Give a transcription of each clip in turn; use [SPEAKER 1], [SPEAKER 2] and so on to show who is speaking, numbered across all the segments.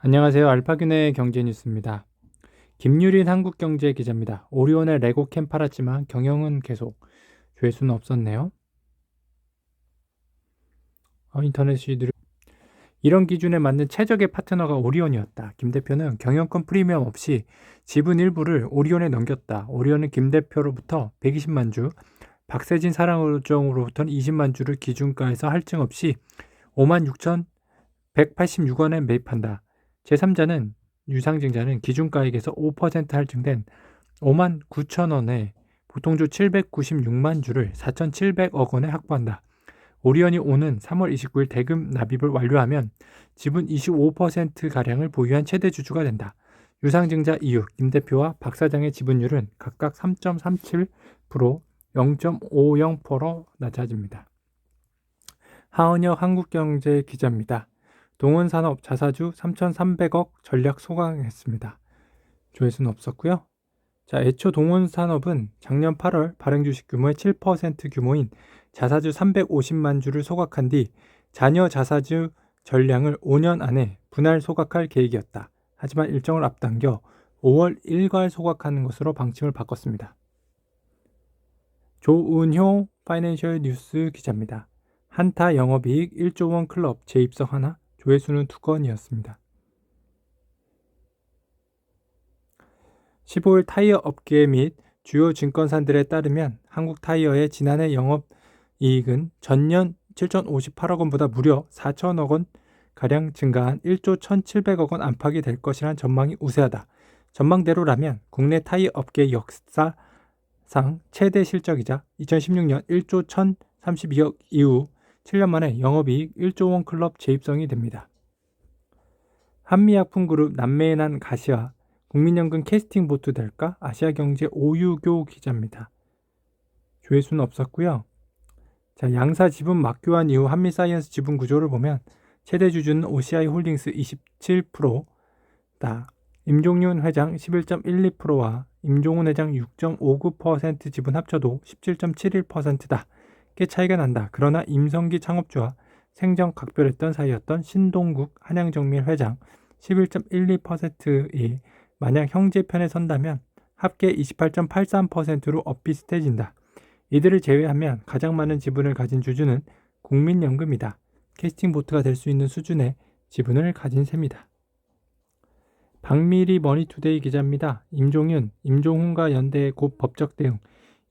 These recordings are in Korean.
[SPEAKER 1] 안녕하세요. 알파균의 경제뉴스입니다. 김유린 한국경제 기자입니다. 오리온의 레고캠 팔았지만 경영은 계속 조회수는 없었네요. 인터넷이 느려. 이런 기준에 맞는 최적의 파트너가 오리온이었다. 김 대표는 경영권 프리미엄 없이 지분 일부를 오리온에 넘겼다. 오리온은 김 대표로부터 120만 주, 박세진 사랑우정으로부터는 20만 주를 기준가에서 할증 없이 56,186원에 매입한다. 제3자는 유상증자는 기준가액에서 5% 할증된 59,000원에 보통주 796만 주를 4,700억 원에 확보한다. 오리온이 오는 3월 29일 대금 납입을 완료하면 지분 25%가량을 보유한 최대 주주가 된다. 유상증자 이후 김 대표와 박 사장의 지분율은 각각 3.37%, 0.50% 낮아집니다. 하은혁 한국경제 기자입니다. 동원산업 자사주 3,300억 전략 소강했습니다. 조회수는 없었고요. 자, 애초 동원산업은 작년 8월 발행 주식 규모의 7% 규모인 자사주 350만 주를 소각한 뒤 잔여 자사주 전량을 5년 안에 분할 소각할 계획이었다. 하지만 일정을 앞당겨 5월 일괄 소각하는 것으로 방침을 바꿨습니다. 조은효 파이낸셜 뉴스 기자입니다. 한타 영업이익 1조 원 클럽 재입석 하나, 조회수는 2건이었습니다. 15일 타이어 업계 및 주요 증권사들에 따르면 한국타이어의 지난해 영업이익은 전년 7,058억 원보다 무려 4천억 원 가량 증가한 1조 1,700억 원 안팎이 될 것이란 전망이 우세하다. 전망대로라면 국내 타이어 업계 역사상 최대 실적이자 2016년 1조 1,032억 이후 7년 만에 영업이익 1조 원 클럽 재입성이 됩니다. 한미약품그룹 남매의 난 가시와 국민연금 캐스팅 보트 될까? 아시아경제 오유교 기자입니다. 조회수는 없었고요. 자, 양사 지분 맞교환 이후 한미사이언스 지분 구조를 보면 최대 주주는 OCI 홀딩스 27%다. 임종윤 회장 11.12%와 임종훈 회장 6.59% 지분 합쳐도 17.71%다. 꽤 차이가 난다. 그러나 임성기 창업주와 생전 각별했던 사이였던 신동국 한양정밀 회장 11.12%이 만약 형제편에 선다면 합계 28.83%로 엇비슷해진다. 이들을 제외하면 가장 많은 지분을 가진 주주는 국민연금이다. 캐스팅 보트가 될 수 있는 수준의 지분을 가진 셈이다. 박미리 머니투데이 기자입니다. 임종윤, 임종훈과 연대의 곧 법적 대응,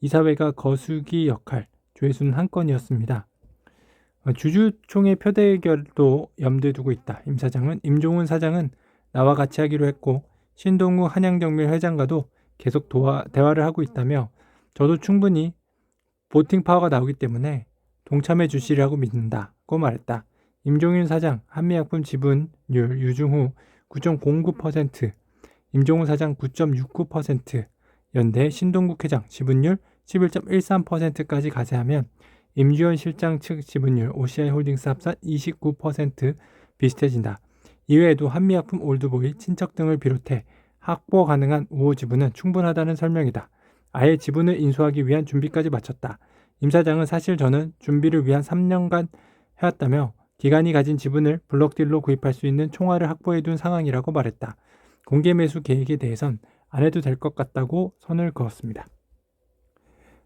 [SPEAKER 1] 이사회가 거수기 역할, 조회수는 한 건이었습니다. 주주총회 표대결도 염두에 두고 있다. 임 사장은 임종훈 사장은 나와 같이 하기로 했고 신동우 한양정밀 회장과도 계속 대화를 하고 있다며 저도 충분히 보팅 파워가 나오기 때문에 동참해 주시리라고 믿는다고 말했다. 임종윤 사장 한미약품 지분율 유증 후 9.09%, 임종훈 사장 9.69%, 연대 신동국 회장 지분율 11.13%까지 가세하면 임주현 실장 측 지분율 OCI 홀딩스 합산 29% 비슷해진다. 이외에도 한미약품 올드보이, 친척 등을 비롯해 확보 가능한 우호 지분은 충분하다는 설명이다. 아예 지분을 인수하기 위한 준비까지 마쳤다. 임 사장은 사실 저는 준비를 위한 3년간 해왔다며 기관이 가진 지분을 블록딜로 구입할 수 있는 총알을 확보해둔 상황이라고 말했다. 공개 매수 계획에 대해선 안 해도 될 것 같다고 선을 그었습니다.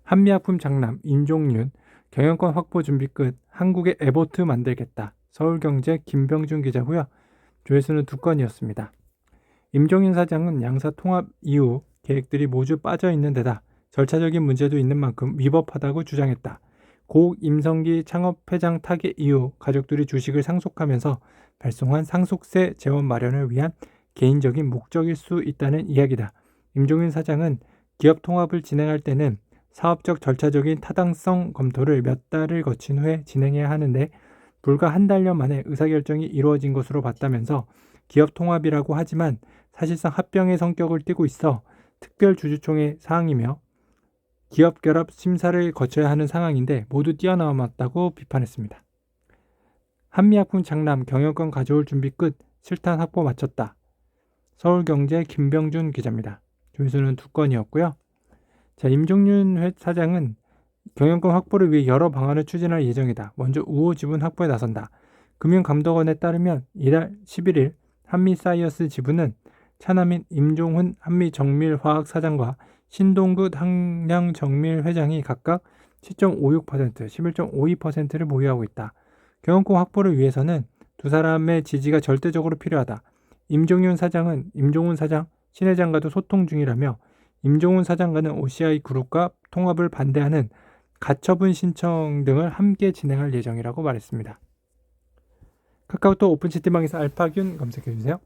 [SPEAKER 1] 한미약품 장남 임종윤 경영권 확보 준비 끝. 한국의 에보트 만들겠다. 서울경제 김병준 기자고요. 조회수는 2건이었습니다. 임종윤 사장은 양사 통합 이후 계획들이 모두 빠져있는 데다 절차적인 문제도 있는 만큼 위법하다고 주장했다. 고 임성기 창업회장 타계 이후 가족들이 주식을 상속하면서 발송한 상속세 재원 마련을 위한 개인적인 목적일 수 있다는 이야기다. 임종윤 사장은 기업 통합을 진행할 때는 사업적 절차적인 타당성 검토를 몇 달을 거친 후에 진행해야 하는데 불과 한 달여 만에 의사결정이 이루어진 것으로 봤다면서 기업 통합이라고 하지만 사실상 합병의 성격을 띠고 있어 특별주주총회 사항이며 기업 결합 심사를 거쳐야 하는 상황인데 모두 뛰어넘었다고 비판했습니다. 한미약품 장남 경영권 가져올 준비 끝. 실탄 확보 마쳤다. 서울경제 김병준 기자입니다. 조회수는 2건이었고요. 자, 임종윤 사장은 경영권 확보를 위해 여러 방안을 추진할 예정이다. 먼저 우호 지분 확보에 나선다. 금융감독원에 따르면 이달 11일 한미사이언스 지부는 차남인 임종훈 한미정밀화학사장과 신동구 한양정밀회장이 각각 7.56%, 11.52%를 보유하고 있다. 경영권 확보를 위해서는 두 사람의 지지가 절대적으로 필요하다. 임종훈 사장, 신 회장과도 소통 중이라며 임종훈 사장과는 OCI 그룹과 통합을 반대하는 가처분 신청 등을 함께 진행할 예정이라고 말했습니다. 카카오톡 오픈 채팅방에서 알파균 검색해주세요.